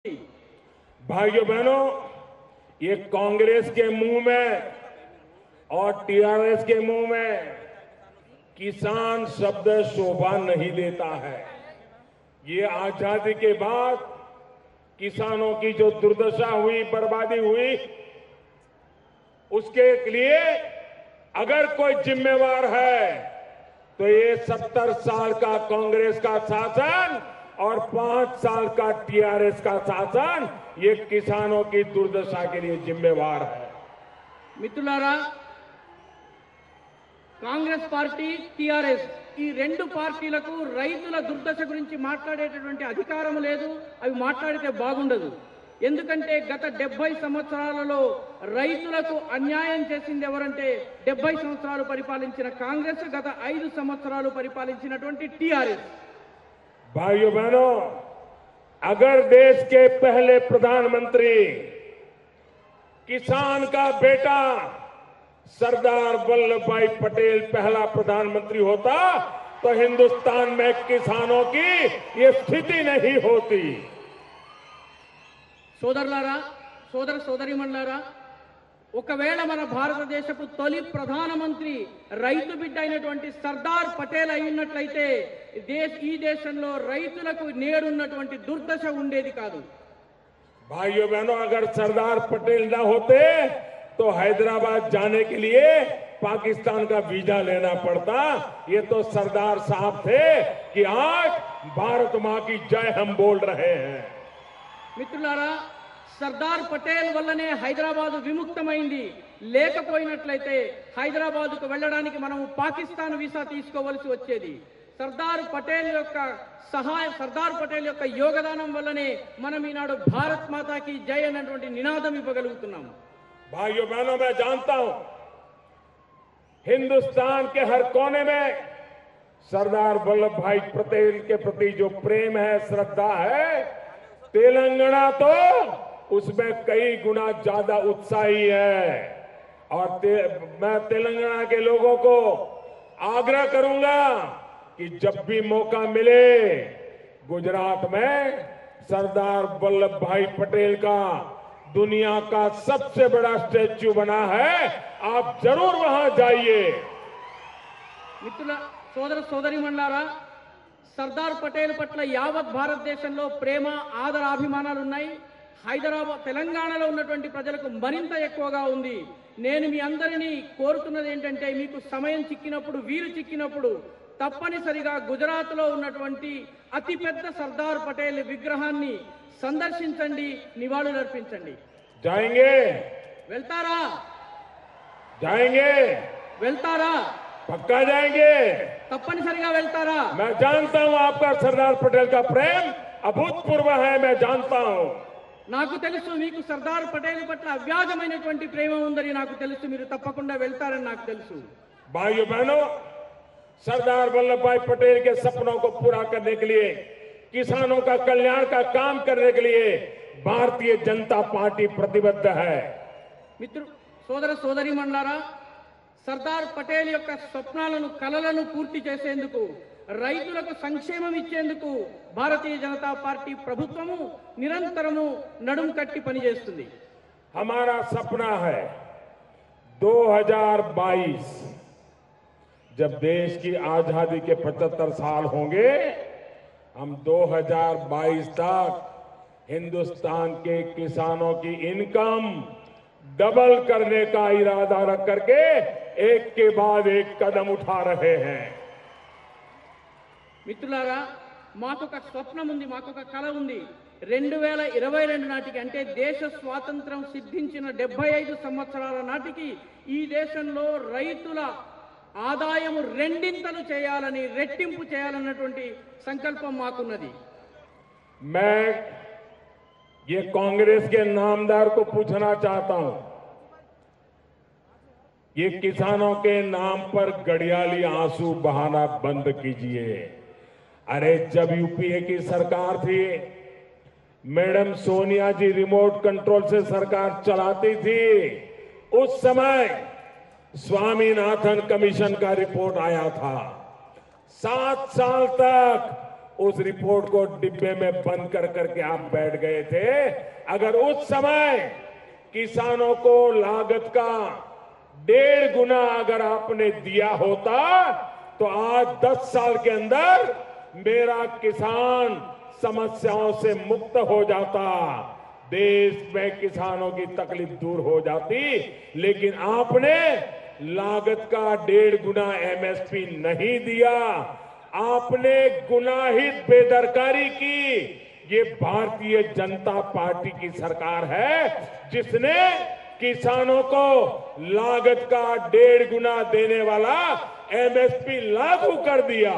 भाइयों बहनों, ये कांग्रेस के मुंह में और टीआरएस के मुंह में किसान शब्द शोभा नहीं देता है। ये आजादी के बाद किसानों की जो दुर्दशा हुई, बर्बादी हुई, उसके लिए अगर कोई जिम्मेवार है तो ये 70 साल का कांग्रेस का शासन और 5 साल का टीआरएस का शासन ये किसानों की दुर्दशा के लिए जिम्मेवार है। మిత్రులారా, కాంగ్రెస్ పార్టీ టీఆర్ఎస్ ఈ రెండు పార్టీలకు రైతుల దుర్దశ గురించి మాట్లాడేటటువంటి అధికారం లేదు. అవి మాట్లాడితే బాగుండదు. ఎందుకంటే గత 70 సంవత్సరాలలో రైతులకు అన్యాయం చేసింది ఎవరంటే 70 సంవత్సరాలు పరిపాలించిన కాంగ్రెస్, గత 5 సంవత్సరాలు పరిపాలించినటువంటి టీఆర్ఎస్. भाइयों बहनों, अगर देश के पहले प्रधानमंत्री किसान का बेटा सरदार वल्लभ भाई पटेल पहला प्रधानमंत्री होता तो हिंदुस्तान में किसानों की ये स्थिति नहीं होती। సోదరులారా, సోదరీమణులారా, ఒకవేళ మన భారతదేశపు తొలి ప్రధానమంత్రి రైతు బిడ్డ అయినటువంటి సర్దార్ పటేల్ అయి ఉన్నట్లయితే ఈ దేశంలో రైతులకు నేడున్నటువంటి దుర్దశ ఉండేది కాదు. भाइयों बहनों, अगर सरदार पटेल ना होते तो हैदराबाद जाने के लिए पाकिस्तान का वीजा लेना पड़ता। ये तो सरदार साहब थे कि आज भारत मां की जय हम बोल रहे हैं। మిత్రులారా, సర్దార్ పటేల్ వల్లనే హైదరాబాద్ విముక్తమైంది. లేకపోయినట్లయితే హైదరాబాద్కు వెళ్ళడానికి మనం పాకిస్తాన్ వీసా తీసుకోవలసి వచ్చేది. సర్దార్ పటేల్ యొక్క యోగదానం వల్లనే మనం ఈనాడు భారత్ మాతాకి జై అన్నటువంటి నినాదం ఇవ్వగలుగుతున్నాం. भाइयों बहनों, मैं जानता हूं हिंदुस्तान के हर कोने में सरदार वल्लभ भाई पटेल के प्रति जो प्रेम है, श्रद्धा है, तेलंगाना तो उसमें कई गुना ज्यादा उत्साही है। और मैं तेलंगाना के लोगों को आग्रह करूंगा कि जब भी मौका मिले गुजरात में सरदार वल्लभ भाई पटेल का दुनिया का सबसे बड़ा स्टैच्यू बना है, आप जरूर वहां जाइए। మిత్రుల సోదరీమణులారా, సర్దార్ పటేల్ పట్ల యావత్ భారతదేశంలో ప్రేమ, ఆదరాభిమానాలు ఉన్నాయి. హైదరాబాద్, తెలంగాణలో ఉన్నటువంటి ప్రజలకు మరింత ఎక్కువగా ఉంది. నేను మీ అందరినీ కోరుతున్నది ఏంటంటే, మీకు సమయం చిక్కినప్పుడు, వీలు చిక్కినప్పుడు తప్పనిసరిగా గుజరాత్లో ఉన్నటువంటి అతిపెద్ద సర్దార్ పటేల్ విగ్రహాన్ని సందర్శించండి, నివాళులర్పించండి. जाएंगे? వెళ్తారా? जाएंगे? వెళ్తారా? पक्का जाएंगे? తప్పనిసరిగా వెళ్తారా? मैं जानता हूं आपका सरदार पटेल का प्रेम अभूतपूर्व है, मैं जानता हूं। నాకు తెలుసు, మీకు సర్దార్ పటేల్ పట్ల అవ్యాజమైనటువంటి ప్రేమ ఉందని నాకు తెలుసు. మీరు తప్పకుండా వెళ్తారని నాకు తెలుసు. भाइयों बहनों, सरदार वल्लभ भाई पटेल के सपनों को पूरा करने के लिए, किसानों का कल्याण का काम करने के लिए भारतीय जनता पार्टी प्रतिबद्ध है। సోదరీమణులారా, సర్దార్ పటేల్ యొక్క స్వప్నాలను, కలలను పూర్తి చేసేందుకు, రైతులకు సంక్షేమం ఇచ్చేందుకు భారతీయ జనతా పార్టీ ప్రభుత్వము నిరంతరము నడుం కట్టి పనిచేస్తుంది. हमारा सपना है 2022 जब देश की आजादी के 75 साल होंगे, हम 2022 तक हिंदुस्तान के किसानों की इनकम डबल करने का इरादा रख करके एक के बाद एक कदम उठा रहे हैं। మిత్రులారా, మాకొక స్వప్నం ఉంది, మాకొక కల ఉంది. 2022 నాటికి, అంటే దేశ స్వాతంత్రం సిద్ధించిన 75 సంవత్సరాల నాటికి ఈ దేశంలో రైతుల ఆదాయము రెండింతలు చేయాలని, రెట్టింపు చేయాలన్నటువంటి సంకల్పం మాకున్నది. मैं ये कांग्रेस के नामदार को पूछना चाहता हूं, ये किसानों के नाम पर गड़ियाली आंसू बहाना बंद कीजिए। अरे जब यूपीए की सरकार थी, मैडम सोनिया जी रिमोट कंट्रोल से सरकार चलाती थी, उस समय स्वामीनाथन कमीशन का रिपोर्ट आया था। 7 साल तक उस रिपोर्ट को डिब्बे में बंद कर करके आप बैठ गए थे। अगर उस समय किसानों को लागत का 1.5 गुना अगर आपने दिया होता तो आज 10 साल के अंदर मेरा किसान समस्याओं से मुक्त हो जाता, देश में किसानों की तकलीफ दूर हो जाती। लेकिन आपने लागत का 1.5 गुना एमएसपी नहीं दिया, आपने गुनाहित बेदरकारी की। ये भारतीय जनता पार्टी की सरकार है जिसने किसानों को लागत का 1.5 गुना देने वाला एमएसपी लागू कर दिया।